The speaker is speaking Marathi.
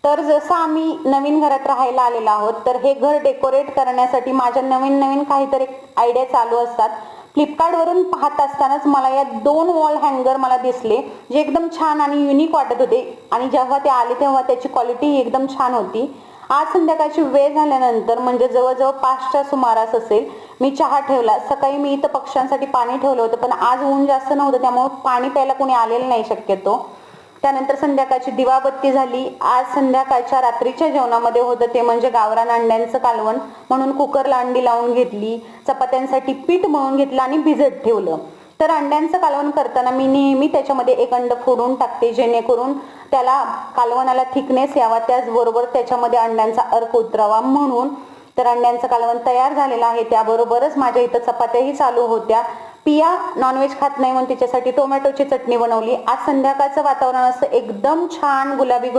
तर जसं आम्ही नवीन घरात राहायला आलेलो आहोत, तर हे घर डेकोरेट करण्यासाठी माझ्या नवीन नवीन काहीतरी आयडिया चालू असतात. फ्लिपकार्टवरून पाहत असतानाच मला या 2 वॉल हँगर मला दिसले, जे एकदम छान आणि युनिक वाटत होते आणि जेव्हा ते आले तेव्हा त्याची क्वालिटी एकदम छान होती. आज संध्याकाळची वेळ झाल्यानंतर म्हणजे जवळजवळ 5च्या सुमारास असेल, मी चहा ठेवला. सकाळी मी इथं पक्ष्यांसाठी पाणी ठेवलं होतं, पण आज ऊन जास्त नव्हतं त्यामुळे पाणी प्यायला कोणी आलेलं नाही शक्यतो. त्यानंतर संध्याकाळची दिवाबत्ती झाली. आज संध्याकाळच्या रात्रीच्या जेवणामध्ये होतं ते म्हणजे गावरान अंड्यांचं कालवण, म्हणून कुकरला अंडी लावून घेतली, चपात्यांसाठी पीठ मळून घेतलं आणि भिजत ठेवलं. तर अंड्यांचं कालवण करताना मी नेहमी त्याच्यामध्ये एक अंड फोडून टाकते, जेणेकरून त्याला कालवणाला थिकनेस यावा, त्याचबरोबर त्याच्यामध्ये अंड्यांचा अर्क उतरावा म्हणून. तर अंड्यांचं कालवण तयार झालेलं आहे. त्याबरोबरच माझ्या इथं चपात्याही चालू होत्या. पिया नॉनव्हेज खात नाही म्हणून तिच्यासाठी टोमॅटोची चटणी बनवली. आज संध्याकाळचं वातावरण असं एकदम छान गुलाबी